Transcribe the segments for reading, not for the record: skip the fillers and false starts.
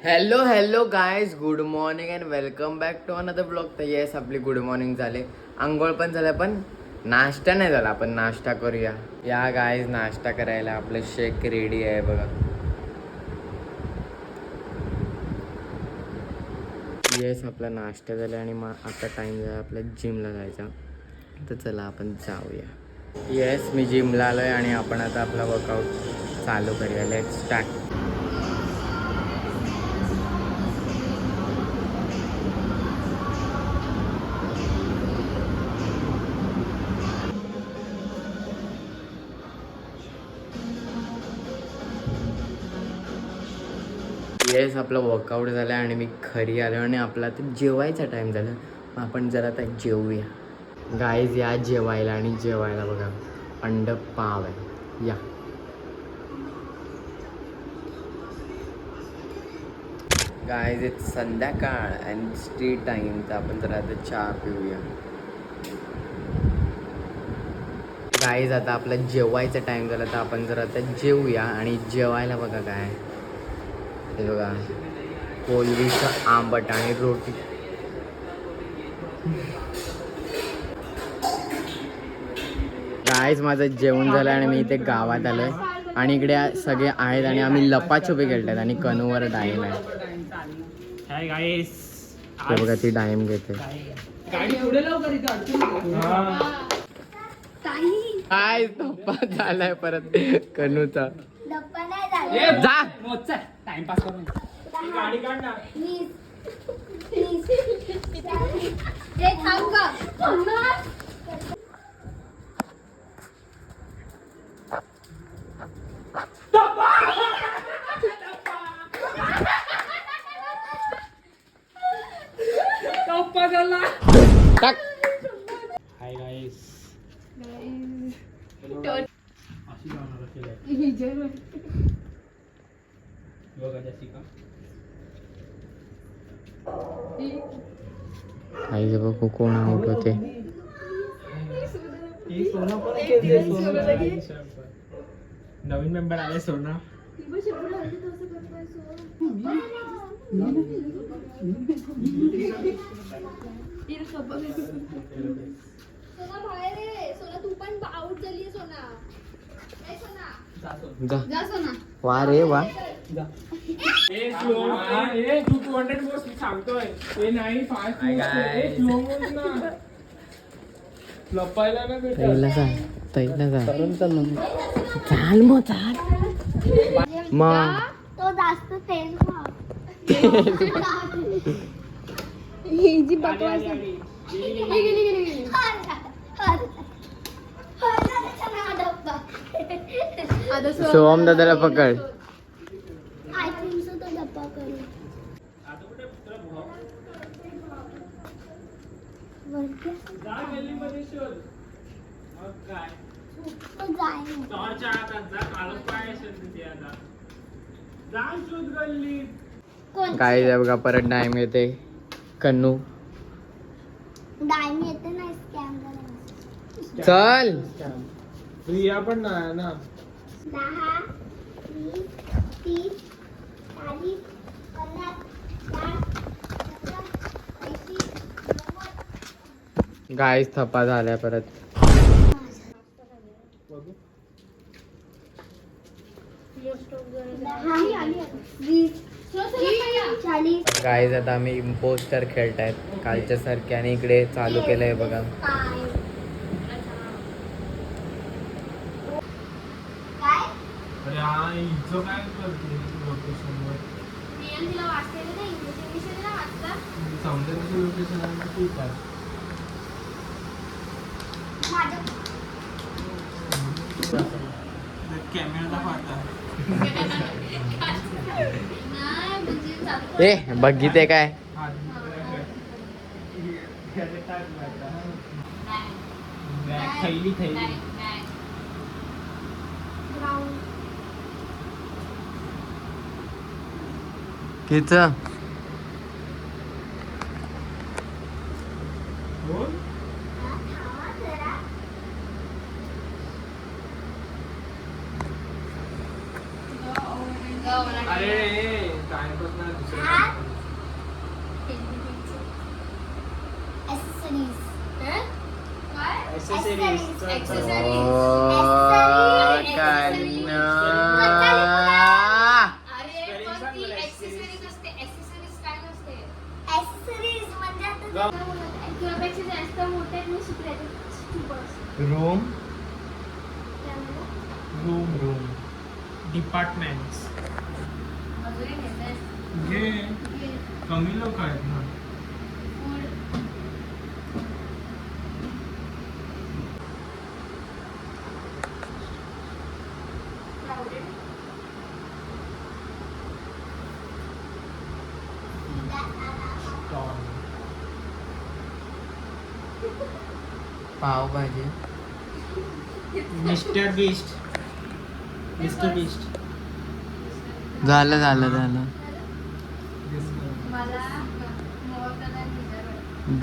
Hello guys, good morning and welcome back to another blog. तर yes, आपली good morning झाले, आंघोळ पण झालं, पण नाश्ता नाही झाला. आपण नाश्ता करूया. या गायज, नाश्ता करायला आपलं शेक रेडी आहे बघा. येस, आपला नाश्ता झाला आणि मग आता टाइम झाला आपल्या जिमला जायचा. तर चला आपण जाऊया. येस, मी जिमला आलो आहे आणि आपण आता आपला वर्कआउट चालू करूया. Let's start. येस, आपला वर्कआउट झाला आणि मी घरी आलो आणि आपला आता जेवायचा टाईम झाला. मग आपण जरा आता जेवूया. गाईज या जेवायला, आणि जेवायला बघा अंड पाव आहे. या गाईज, इट्स संध्याकाळ अँड स्ट्रीट टाईम. तर आपण जरा आता चहा पिऊया. गाईज आता आपला जेवायचा टाईम झाला, तर आपण जरा आता जेवूया. आणि जेवायला बघा काय हे बघा, कोलवीचं आंबट आणि रोटी. गाईज माझं जेवण झालं आणि मी इथे गावात आलो आहे आणि इकडे सगळे आहेत आणि आम्ही लपाछुपी खेळतात आणि कनूवर डाईम आहे. हे बघा, ती डाईम घेते. काय धप्पा झालाय परत कनूचा. जा टाइमपास करून गाडी काढ ना. टाक. Hi guys. आई बघू कोण आउट होते. नवीन मेंबर आले सोना. वा रे वा. तू 200 मोस्ट सांगतोय ते नाही. 5 लपायला ना भेटत. चाल मग चाल मग. तो जास्त तेल खा. ही जी बकवास आहे. सोहम दादाला पकड. आयस्क्रीमचा तो डब्बा करू. तो जाय कोण काय आहे बघा, परत डायम येते. कन्नू डायमी येते ना स्कॅम करायला. चल. प्रिया पण नाही ना. 10, 20, 30, 40, 50, 60, 70, 80, गाईस थप्पा झाल्या परत. 20, 40. गाईज आता आम्ही इम्पोस्टर खेळतायत कालच्या सारखे आणि इकडे चालू केलंय बघा. काय? अरे हा इथं काय करते लोकेशनवर. तिला वाचलेलं नाही, इंग्लिश वाचता. सौंदर्याचं लोकेशन आहे ठीक आहे. कॅमेरा दाखवता. ए बघिते काय. थैली थैली. किच अरे टाइमपास नाही. रूम डिपार्टमेंट घे कमी लोक आहेत ना. पावभाजी मिस्टर बीस्ट झालं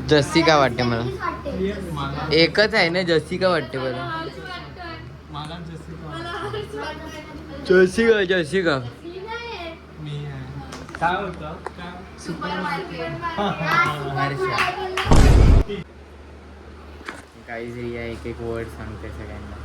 जसिका वाटते मला. एकच आहे ना, जसिका वाटते बरं. मला जसिका मी काय होतं काय काही रिया एक एक वर्ड सांगते सगळ्यांना.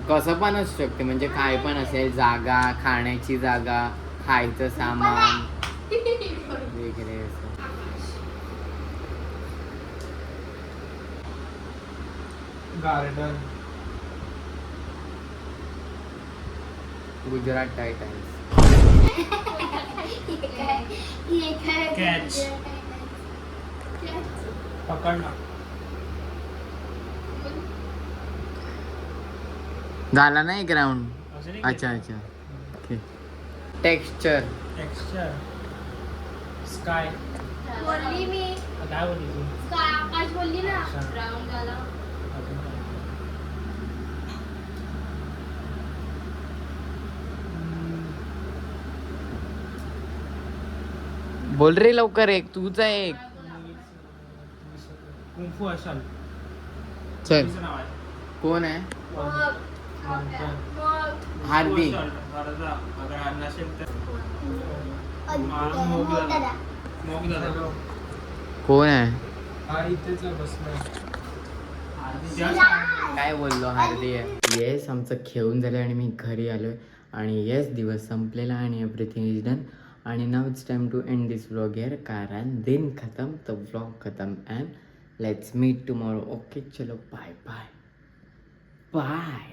कसं पण असू शकते, म्हणजे काय पण असेल, जागा, खाण्याची जागा, खायचं सामान वगैरे असं. Garden Gujarat Titans. Catch. पकडणं झाला ना एक राऊंड. असं नाही अच्छा ओके. टेक्स्चर टेक्स्चर स्काय बोलली मी काय बोलली तू आकाश बोलली ना. अच्छा. राऊंड झाला. बोल रे लवकर, एक तुझा एक. कुंफू असाल चल, तुझं नाव आहे कोण आहे? मग हार्दी. अगर अन्न असेल तर मोग दादा कोण आहे? हा इथेच बसलाय. काय बोललो, हार्दी आहे. येस, आमचं खेळून झालं आणि मी घरी आलोय. आणि येस, दिवस संपलेला आणि एव्हरीथिंग इज डन. आणि now it's time to end this vlog here, कारण दिन खत्म तर व्लॉग खत्म. And let's meet tomorrow. Okay, चलो बाय बाय बाय.